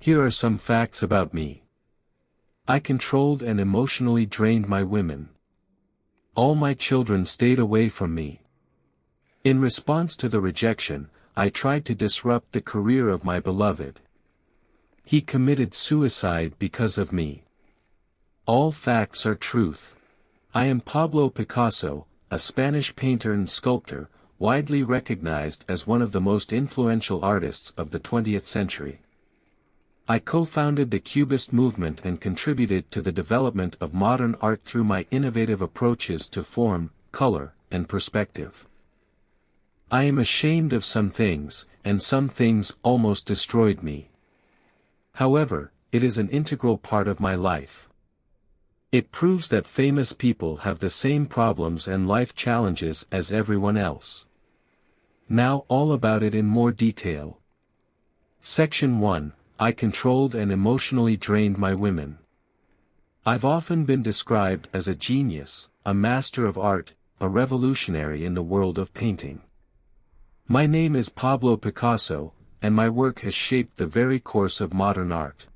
Here are some facts about me. I controlled and emotionally drained my women. All my children stayed away from me. In response to the rejection, I tried to disrupt the career of my beloved. He committed suicide because of me. All facts are truth. I am Pablo Picasso, a Spanish painter and sculptor, widely recognized as one of the most influential artists of the 20th century. I co-founded the Cubist movement and contributed to the development of modern art through my innovative approaches to form, color, and perspective. I am ashamed of some things, and some things almost destroyed me. However, it is an integral part of my life. It proves that famous people have the same problems and life challenges as everyone else. Now all about it in more detail. Section 1. I controlled and emotionally drained my women. I've often been described as a genius, a master of art, a revolutionary in the world of painting. My name is Pablo Picasso, and my work has shaped the very course of modern art.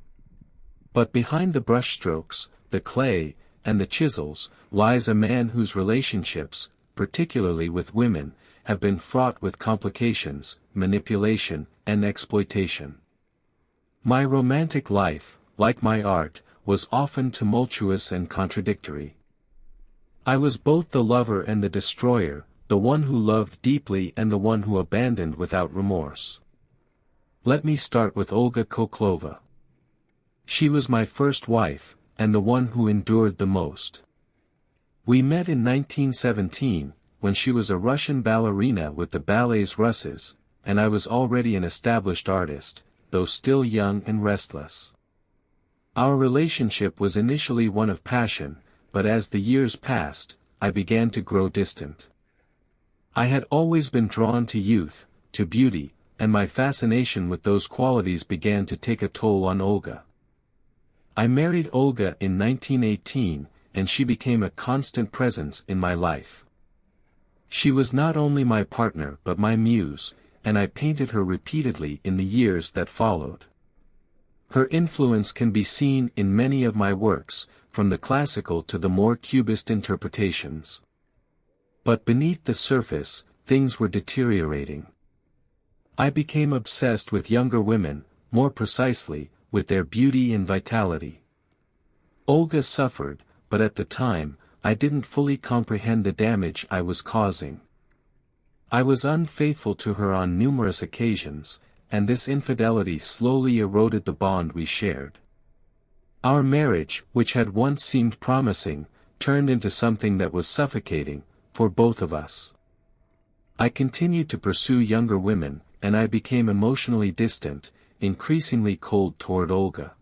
But behind the brushstrokes, the clay, and the chisels, lies a man whose relationships, particularly with women, have been fraught with complications, manipulation, and exploitation. My romantic life, like my art, was often tumultuous and contradictory. I was both the lover and the destroyer, the one who loved deeply and the one who abandoned without remorse. Let me start with Olga Koklova. She was my first wife, and the one who endured the most. We met in 1917, when she was a Russian ballerina with the ballets Russes, and I was already an established artist, though still young and restless. Our relationship was initially one of passion, but as the years passed, I began to grow distant. I had always been drawn to youth, to beauty, and my fascination with those qualities began to take a toll on Olga. I married Olga in 1918, and she became a constant presence in my life. She was not only my partner but my muse, and I painted her repeatedly in the years that followed. Her influence can be seen in many of my works, from the classical to the more cubist interpretations. But beneath the surface, things were deteriorating. I became obsessed with younger women, more precisely, with their beauty and vitality. Olga suffered, but at the time, I didn't fully comprehend the damage I was causing. I was unfaithful to her on numerous occasions, and this infidelity slowly eroded the bond we shared. Our marriage, which had once seemed promising, turned into something that was suffocating, for both of us. I continued to pursue younger women, and I became emotionally distant, increasingly cold toward Olga.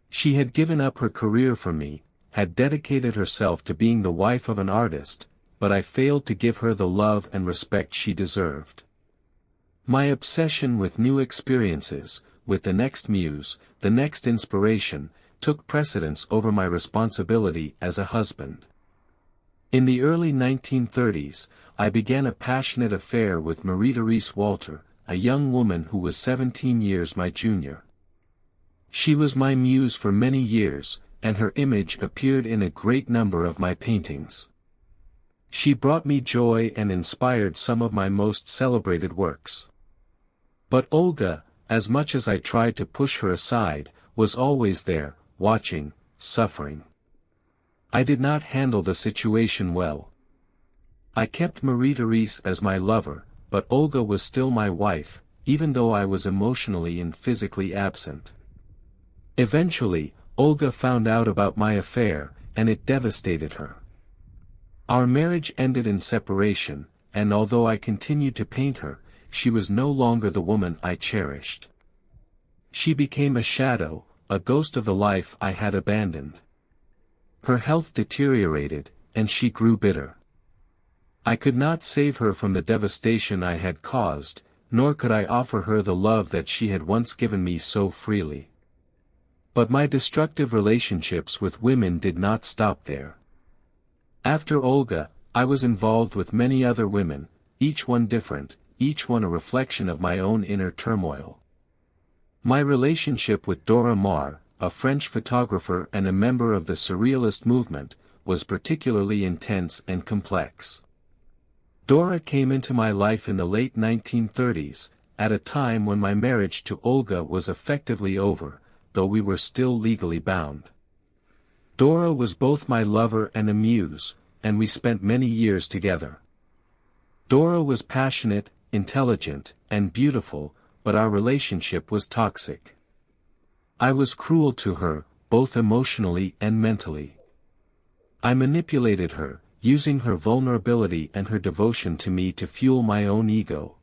She had given up her career for me, had dedicated herself to being the wife of an artist, but I failed to give her the love and respect she deserved. My obsession with new experiences, with the next muse, the next inspiration, took precedence over my responsibility as a husband. In the early 1930s, I began a passionate affair with Marie-Therese Walter, a young woman who was 17 years my junior. She was my muse for many years, and her image appeared in a great number of my paintings. She brought me joy and inspired some of my most celebrated works. But Olga, as much as I tried to push her aside, was always there, watching, suffering. I did not handle the situation well. I kept Marie-Therese as my lover, but Olga was still my wife, even though I was emotionally and physically absent. Eventually, Olga found out about my affair, and it devastated her. Our marriage ended in separation, and although I continued to paint her, she was no longer the woman I cherished. She became a shadow, a ghost of the life I had abandoned. Her health deteriorated, and she grew bitter. I could not save her from the devastation I had caused, nor could I offer her the love that she had once given me so freely. But my destructive relationships with women did not stop there. After Olga, I was involved with many other women, each one different, each one a reflection of my own inner turmoil. My relationship with Dora Maar, a French photographer and a member of the Surrealist movement, was particularly intense and complex. Dora came into my life in the late 1930s, at a time when my marriage to Olga was effectively over, though we were still legally bound. Dora was both my lover and a muse, and we spent many years together. Dora was passionate, intelligent, and beautiful, but our relationship was toxic. I was cruel to her, both emotionally and mentally. I manipulated her, using her vulnerability and her devotion to me to fuel my own ego.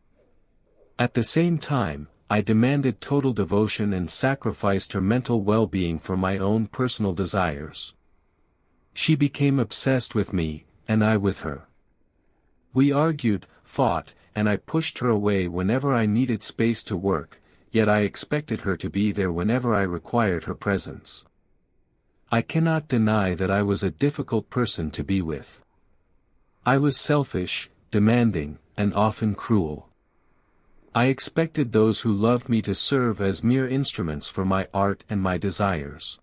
At the same time, I demanded total devotion and sacrificed her mental well-being for my own personal desires. She became obsessed with me, and I with her. We argued, fought, and I pushed her away whenever I needed space to work, yet I expected her to be there whenever I required her presence. I cannot deny that I was a difficult person to be with. I was selfish, demanding, and often cruel. I expected those who loved me to serve as mere instruments for my art and my desires.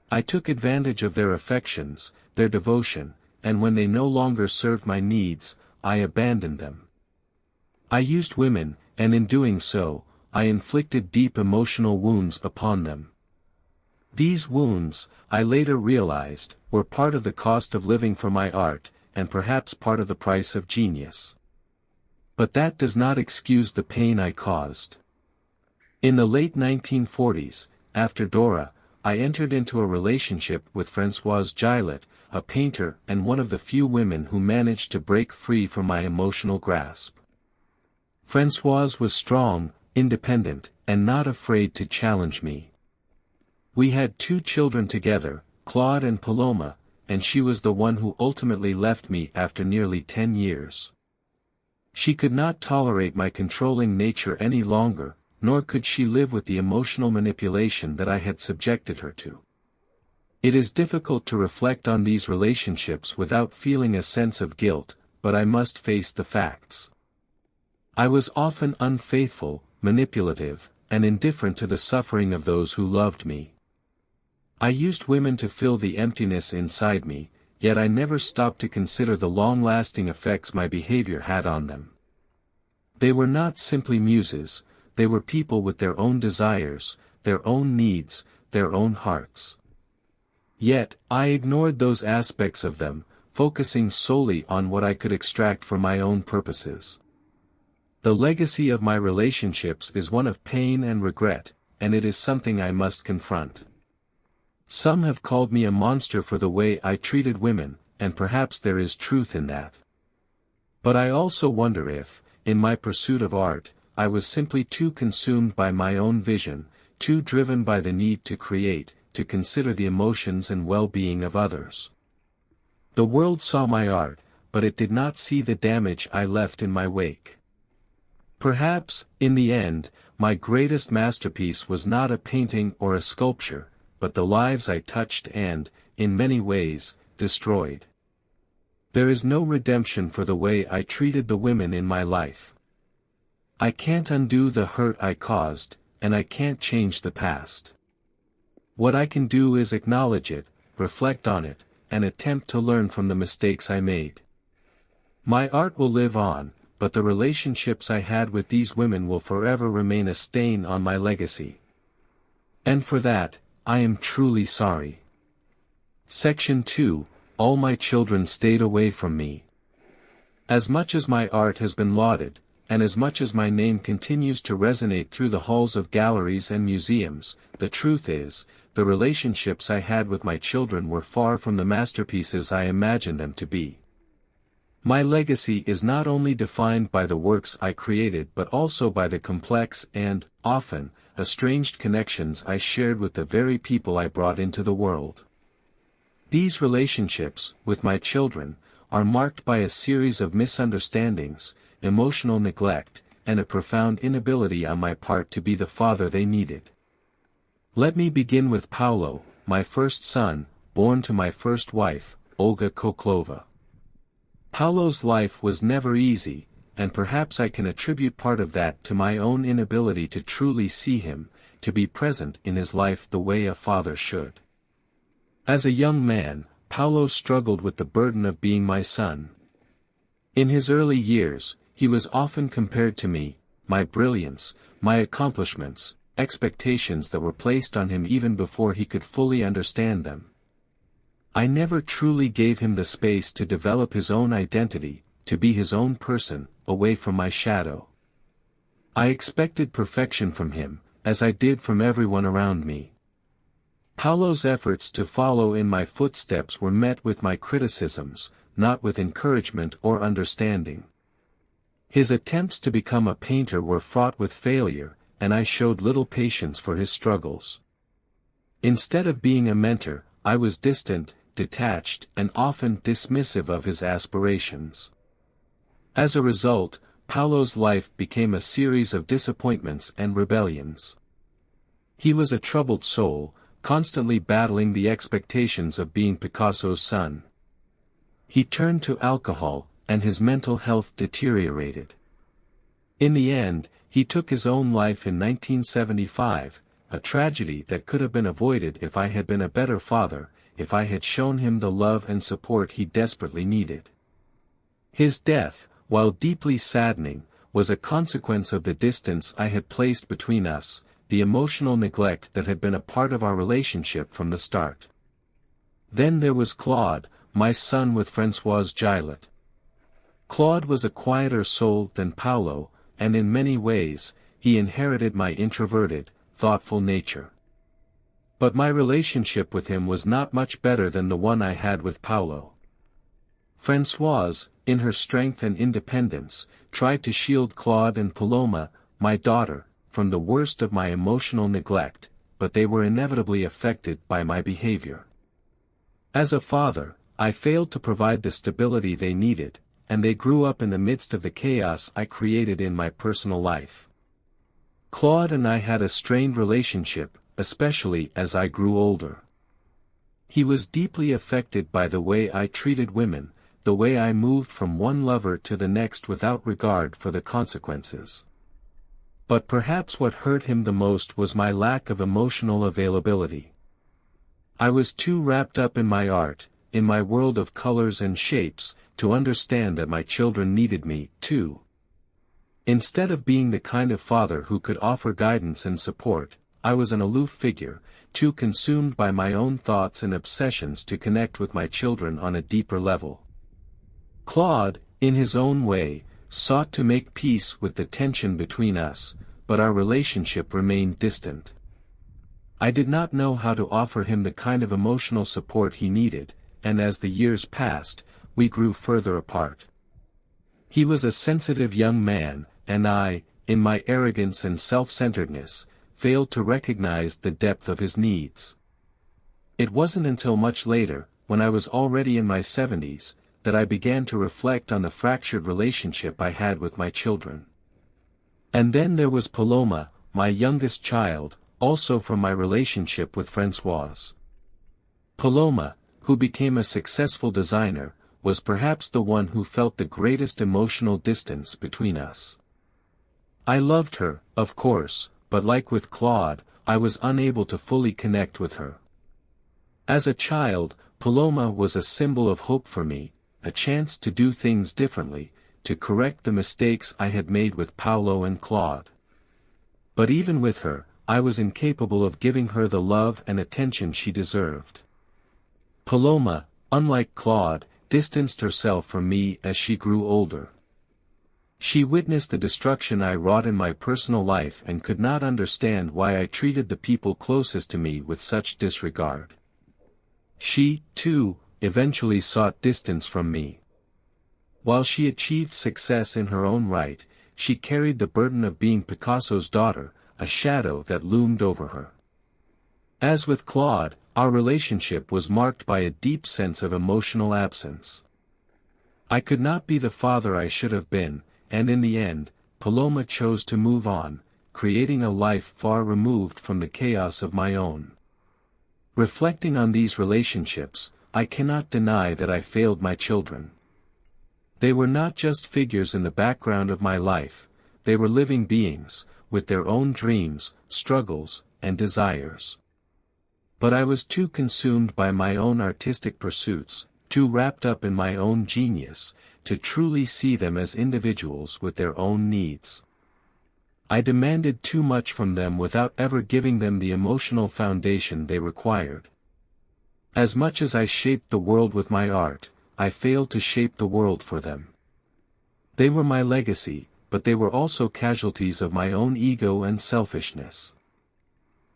I took advantage of their affections, their devotion, and when they no longer served my needs, I abandoned them. I used women, and in doing so, I inflicted deep emotional wounds upon them. These wounds, I later realized, were part of the cost of living for my art, and perhaps part of the price of genius. But that does not excuse the pain I caused. In the late 1940s, after Dora, I entered into a relationship with Françoise Gillet, a painter and one of the few women who managed to break free from my emotional grasp. Françoise was strong, independent, and not afraid to challenge me. We had 2 children together, Claude and Paloma, and she was the one who ultimately left me after nearly 10 years. She could not tolerate my controlling nature any longer, nor could she live with the emotional manipulation that I had subjected her to. It is difficult to reflect on these relationships without feeling a sense of guilt, but I must face the facts. I was often unfaithful, manipulative, and indifferent to the suffering of those who loved me. I used women to fill the emptiness inside me, yet I never stopped to consider the long-lasting effects my behavior had on them. They were not simply muses, they were people with their own desires, their own needs, their own hearts. Yet, I ignored those aspects of them, focusing solely on what I could extract for my own purposes. The legacy of my relationships is one of pain and regret, and it is something I must confront. Some have called me a monster for the way I treated women, and perhaps there is truth in that. But I also wonder if, in my pursuit of art, I was simply too consumed by my own vision, too driven by the need to create, to consider the emotions and well-being of others. The world saw my art, but it did not see the damage I left in my wake. Perhaps, in the end, my greatest masterpiece was not a painting or a sculpture, but the lives I touched and, in many ways, destroyed. There is no redemption for the way I treated the women in my life. I can't undo the hurt I caused, and I can't change the past. What I can do is acknowledge it, reflect on it, and attempt to learn from the mistakes I made. My art will live on, but the relationships I had with these women will forever remain a stain on my legacy. And for that, I am truly sorry. Section 2, All my children stayed away from me. As much as my art has been lauded, and as much as my name continues to resonate through the halls of galleries and museums, the truth is, the relationships I had with my children were far from the masterpieces I imagined them to be. My legacy is not only defined by the works I created but also by the complex and, often, estranged connections I shared with the very people I brought into the world. These relationships, with my children, are marked by a series of misunderstandings, emotional neglect, and a profound inability on my part to be the father they needed. Let me begin with Paulo, my first son, born to my first wife, Olga Koklova. Paulo's life was never easy, and perhaps I can attribute part of that to my own inability to truly see him, to be present in his life the way a father should. As a young man, Paulo struggled with the burden of being my son. In his early years, he was often compared to me, my brilliance, my accomplishments, expectations that were placed on him even before he could fully understand them. I never truly gave him the space to develop his own identity, to be his own person, away from my shadow. I expected perfection from him, as I did from everyone around me. Paulo's efforts to follow in my footsteps were met with my criticisms, not with encouragement or understanding. His attempts to become a painter were fraught with failure, and I showed little patience for his struggles. Instead of being a mentor, I was distant, detached, and often dismissive of his aspirations. As a result, Paulo's life became a series of disappointments and rebellions. He was a troubled soul, constantly battling the expectations of being Picasso's son. He turned to alcohol, and his mental health deteriorated. In the end, he took his own life in 1975, a tragedy that could have been avoided if I had been a better father, if I had shown him the love and support he desperately needed. His death, while deeply saddening, was a consequence of the distance I had placed between us, the emotional neglect that had been a part of our relationship from the start. Then there was Claude, my son with Françoise Gillet. Claude was a quieter soul than Paulo, and in many ways, he inherited my introverted, thoughtful nature. But my relationship with him was not much better than the one I had with Paulo. Françoise, in her strength and independence, tried to shield Claude and Paloma, my daughter, from the worst of my emotional neglect, but they were inevitably affected by my behavior. As a father, I failed to provide the stability they needed, and they grew up in the midst of the chaos I created in my personal life. Claude and I had a strained relationship, especially as I grew older. He was deeply affected by the way I treated women, the way I moved from one lover to the next without regard for the consequences. But perhaps what hurt him the most was my lack of emotional availability. I was too wrapped up in my art, in my world of colors and shapes, to understand that my children needed me, too. Instead of being the kind of father who could offer guidance and support, I was an aloof figure, too consumed by my own thoughts and obsessions to connect with my children on a deeper level. Claude, in his own way, sought to make peace with the tension between us, but our relationship remained distant. I did not know how to offer him the kind of emotional support he needed, and as the years passed, we grew further apart. He was a sensitive young man, and I, in my arrogance and self-centeredness, failed to recognize the depth of his needs. It wasn't until much later, when I was already in my 70s, that I began to reflect on the fractured relationship I had with my children. And then there was Paloma, my youngest child, also from my relationship with Françoise. Paloma, who became a successful designer, was perhaps the one who felt the greatest emotional distance between us. I loved her, of course, but like with Claude, I was unable to fully connect with her. As a child, Paloma was a symbol of hope for me, a chance to do things differently, to correct the mistakes I had made with Paulo and Claude. But even with her, I was incapable of giving her the love and attention she deserved. Paloma, unlike Claude, distanced herself from me as she grew older. She witnessed the destruction I wrought in my personal life and could not understand why I treated the people closest to me with such disregard. She, too, eventually sought distance from me. While she achieved success in her own right, she carried the burden of being Picasso's daughter, a shadow that loomed over her. As with Claude, our relationship was marked by a deep sense of emotional absence. I could not be the father I should have been, and in the end, Paloma chose to move on, creating a life far removed from the chaos of my own. Reflecting on these relationships, I cannot deny that I failed my children. They were not just figures in the background of my life, they were living beings, with their own dreams, struggles, and desires. But I was too consumed by my own artistic pursuits, too wrapped up in my own genius, to truly see them as individuals with their own needs. I demanded too much from them without ever giving them the emotional foundation they required. As much as I shaped the world with my art, I failed to shape the world for them. They were my legacy, but they were also casualties of my own ego and selfishness.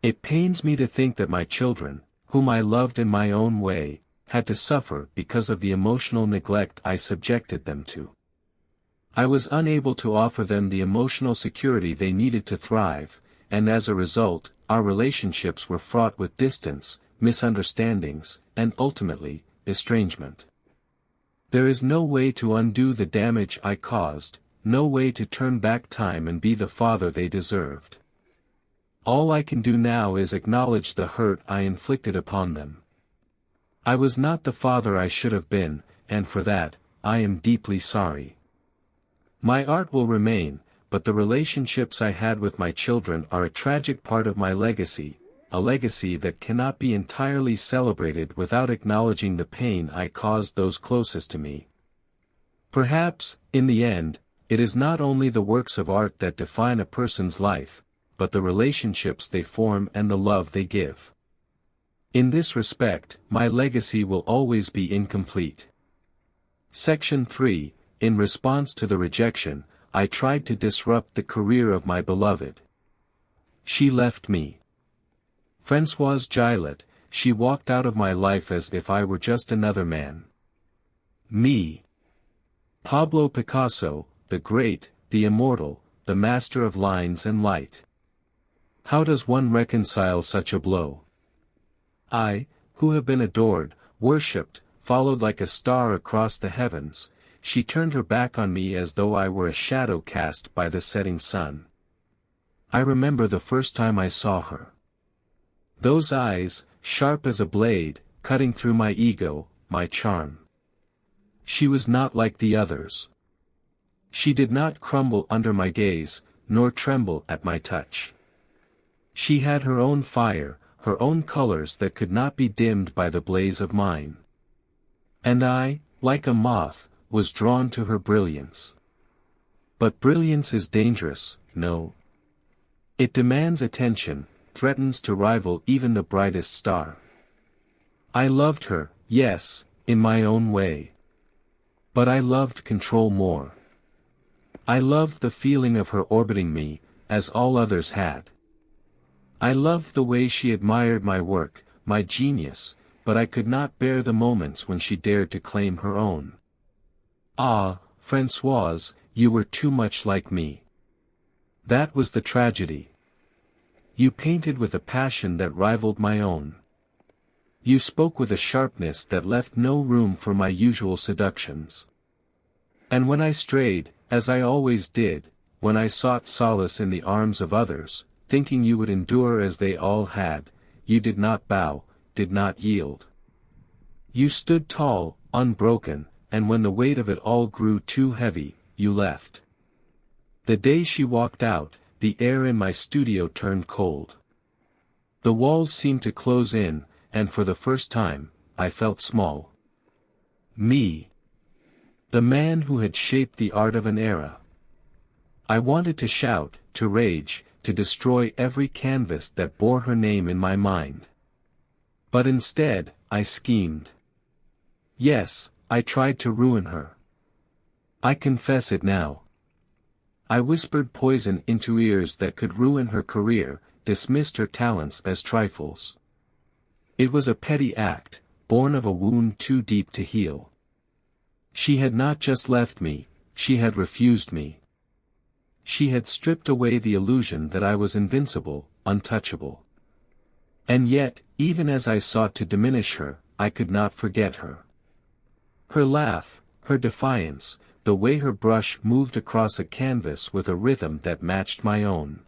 It pains me to think that my children, whom I loved in my own way, had to suffer because of the emotional neglect I subjected them to. I was unable to offer them the emotional security they needed to thrive, and as a result, our relationships were fraught with distance, misunderstandings, and ultimately, estrangement. There is no way to undo the damage I caused, no way to turn back time and be the father they deserved. All I can do now is acknowledge the hurt I inflicted upon them. I was not the father I should have been, and for that, I am deeply sorry. My art will remain, but the relationships I had with my children are a tragic part of my legacy, a legacy that cannot be entirely celebrated without acknowledging the pain I caused those closest to me. Perhaps, in the end, it is not only the works of art that define a person's life, but the relationships they form and the love they give. In this respect, my legacy will always be incomplete. Section 3. In response to the rejection, I tried to disrupt the career of my beloved. She left me. Françoise Gillet, she walked out of my life as if I were just another man. Me. Pablo Picasso, the great, the immortal, the master of lines and light. How does one reconcile such a blow? I, who have been adored, worshipped, followed like a star across the heavens, she turned her back on me as though I were a shadow cast by the setting sun. I remember the first time I saw her. Those eyes, sharp as a blade, cutting through my ego, my charm. She was not like the others. She did not crumble under my gaze, nor tremble at my touch. She had her own fire, her own colors that could not be dimmed by the blaze of mine. And I, like a moth, was drawn to her brilliance. But brilliance is dangerous, no. It demands attention, threatens to rival even the brightest star. I loved her, yes, in my own way. But I loved control more. I loved the feeling of her orbiting me, as all others had. I loved the way she admired my work, my genius, but I could not bear the moments when she dared to claim her own. Ah, Françoise, you were too much like me. That was the tragedy. You painted with a passion that rivaled my own. You spoke with a sharpness that left no room for my usual seductions. And when I strayed, as I always did, when I sought solace in the arms of others, thinking you would endure as they all had, you did not bow, did not yield. You stood tall, unbroken, and when the weight of it all grew too heavy, you left. The day she walked out, the air in my studio turned cold. The walls seemed to close in, and for the first time, I felt small. Me. The man who had shaped the art of an era. I wanted to shout, to rage, to destroy every canvas that bore her name in my mind. But instead, I schemed. Yes, I tried to ruin her. I confess it now. I whispered poison into ears that could ruin her career, dismissed her talents as trifles. It was a petty act, born of a wound too deep to heal. She had not just left me, she had refused me. She had stripped away the illusion that I was invincible, untouchable. And yet, even as I sought to diminish her, I could not forget her. Her laugh, her defiance, the way her brush moved across a canvas with a rhythm that matched my own.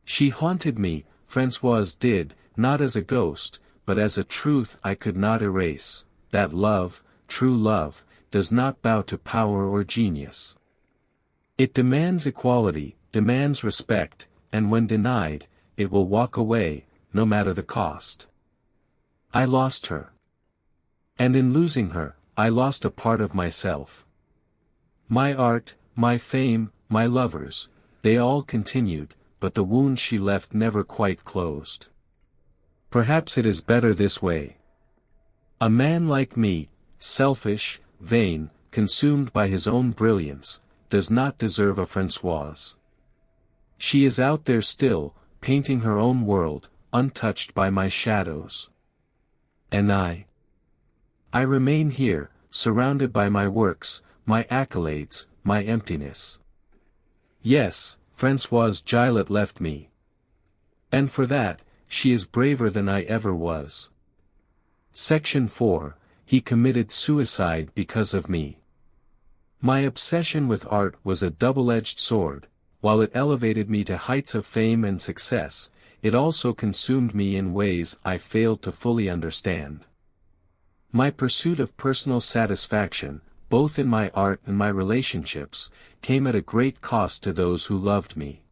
She haunted me, Françoise did, not as a ghost, but as a truth I could not erase, that love, true love, does not bow to power or genius. It demands equality, demands respect, and when denied, it will walk away, no matter the cost. I lost her. And in losing her, I lost a part of myself. My art, my fame, my lovers, they all continued, but the wound she left never quite closed. Perhaps it is better this way. A man like me, selfish, vain, consumed by his own brilliance, does not deserve a Françoise. She is out there still, painting her own world, untouched by my shadows. And I remain here, surrounded by my works, my accolades, my emptiness. Yes, Françoise Gillet left me. And for that, she is braver than I ever was. Section 4, he committed suicide because of me. My obsession with art was a double-edged sword. While it elevated me to heights of fame and success, it also consumed me in ways I failed to fully understand. My pursuit of personal satisfaction, both in my art and my relationships, came at a great cost to those who loved me.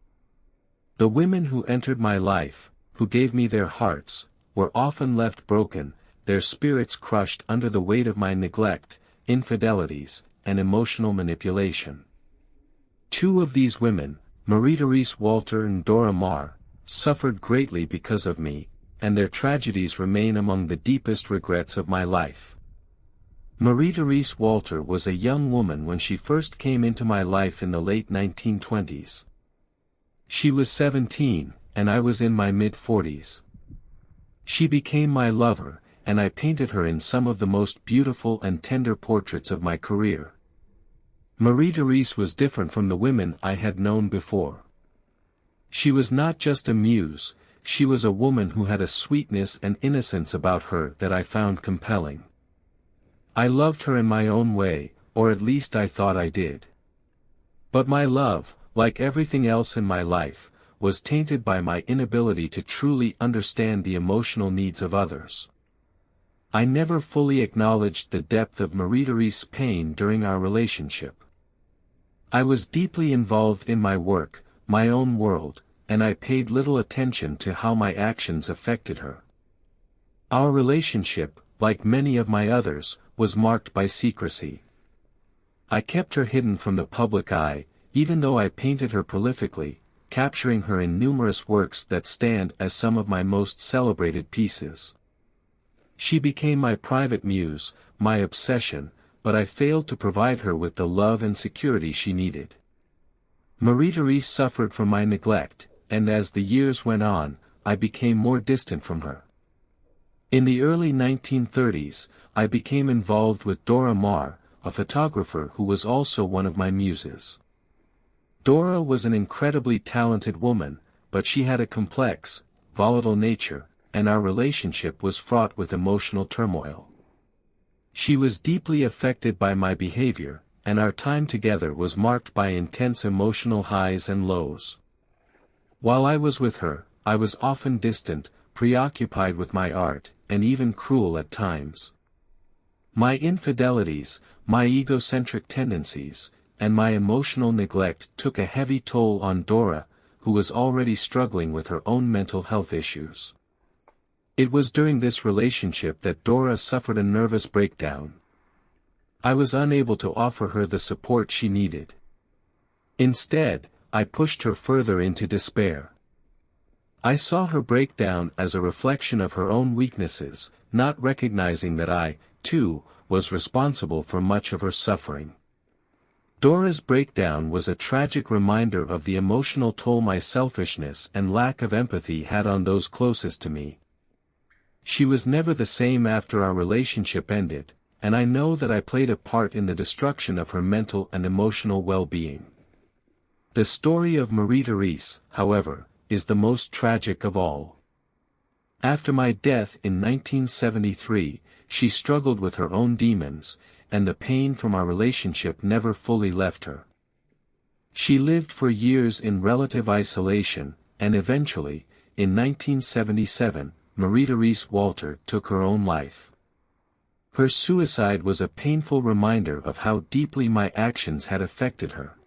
The women who entered my life, who gave me their hearts, were often left broken, their spirits crushed under the weight of my neglect, infidelities, and emotional manipulation. Two of these women, Marie-Therese Walter and Dora Maar, suffered greatly because of me, and their tragedies remain among the deepest regrets of my life. Marie-Therese Walter was a young woman when she first came into my life in the late 1920s. She was 17, and I was in my mid-40s. She became my lover, and I painted her in some of the most beautiful and tender portraits of my career. Marie-Therese was different from the women I had known before. She was not just a muse, she was a woman who had a sweetness and innocence about her that I found compelling. I loved her in my own way, or at least I thought I did. But my love, like everything else in my life, was tainted by my inability to truly understand the emotional needs of others. I never fully acknowledged the depth of Marie-Therese's pain during our relationship. I was deeply involved in my work, my own world, and I paid little attention to how my actions affected her. Our relationship, like many of my others, was marked by secrecy. I kept her hidden from the public eye, even though I painted her prolifically, capturing her in numerous works that stand as some of my most celebrated pieces. She became my private muse, my obsession, but I failed to provide her with the love and security she needed. Marie-Therese suffered from my neglect, and as the years went on, I became more distant from her. In the early 1930s, I became involved with Dora Maar, a photographer who was also one of my muses. Dora was an incredibly talented woman, but she had a complex, volatile nature, and our relationship was fraught with emotional turmoil. She was deeply affected by my behavior, and our time together was marked by intense emotional highs and lows. While I was with her, I was often distant, preoccupied with my art, and even cruel at times. My infidelities, my egocentric tendencies, and my emotional neglect took a heavy toll on Dora, who was already struggling with her own mental health issues. It was during this relationship that Dora suffered a nervous breakdown. I was unable to offer her the support she needed. Instead, I pushed her further into despair. I saw her breakdown as a reflection of her own weaknesses, not recognizing that I, too, was responsible for much of her suffering. Dora's breakdown was a tragic reminder of the emotional toll my selfishness and lack of empathy had on those closest to me. She was never the same after our relationship ended, and I know that I played a part in the destruction of her mental and emotional well-being. The story of Marie-Therese, however, is the most tragic of all. After my death in 1973, she struggled with her own demons, and the pain from our relationship never fully left her. She lived for years in relative isolation, and eventually, in 1977, Marie-Therese Walter took her own life. Her suicide was a painful reminder of how deeply my actions had affected her.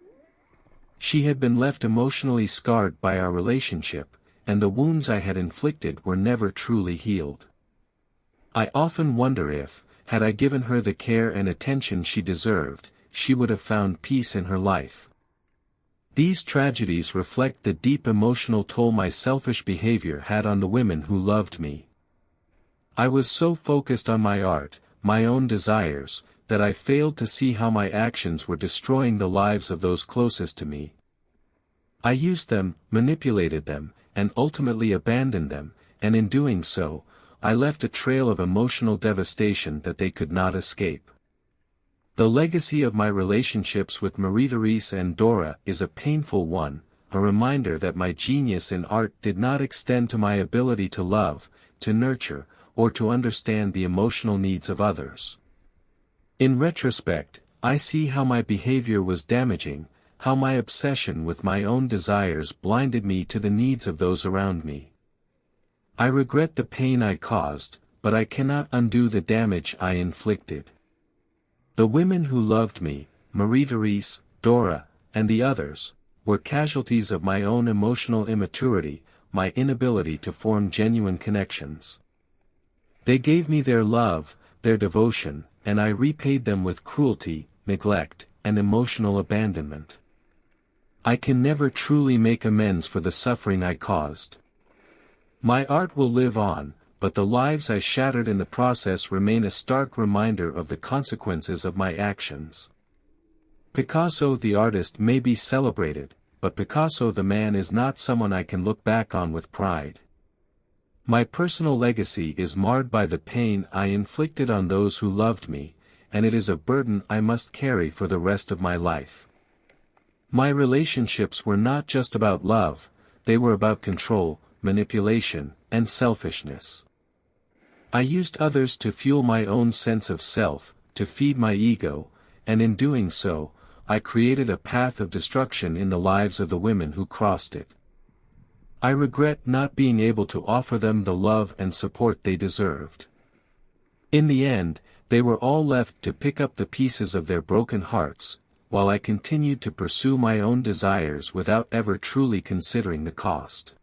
She had been left emotionally scarred by our relationship, and the wounds I had inflicted were never truly healed. I often wonder if, had I given her the care and attention she deserved, she would have found peace in her life. These tragedies reflect the deep emotional toll my selfish behavior had on the women who loved me. I was so focused on my art, my own desires, that I failed to see how my actions were destroying the lives of those closest to me. I used them, manipulated them, and ultimately abandoned them, and in doing so, I left a trail of emotional devastation that they could not escape. The legacy of my relationships with Marie-Therese and Dora is a painful one, a reminder that my genius in art did not extend to my ability to love, to nurture, or to understand the emotional needs of others. In retrospect, I see how my behavior was damaging, how my obsession with my own desires blinded me to the needs of those around me. I regret the pain I caused, but I cannot undo the damage I inflicted. The women who loved me, Marie-Therese, Dora, and the others, were casualties of my own emotional immaturity, my inability to form genuine connections. They gave me their love, their devotion, and I repaid them with cruelty, neglect, and emotional abandonment. I can never truly make amends for the suffering I caused. My art will live on, but the lives I shattered in the process remain a stark reminder of the consequences of my actions. Picasso the artist may be celebrated, but Picasso the man is not someone I can look back on with pride. My personal legacy is marred by the pain I inflicted on those who loved me, and it is a burden I must carry for the rest of my life. My relationships were not just about love, they were about control, manipulation, and selfishness. I used others to fuel my own sense of self, to feed my ego, and in doing so, I created a path of destruction in the lives of the women who crossed it. I regret not being able to offer them the love and support they deserved. In the end, they were all left to pick up the pieces of their broken hearts, while I continued to pursue my own desires without ever truly considering the cost.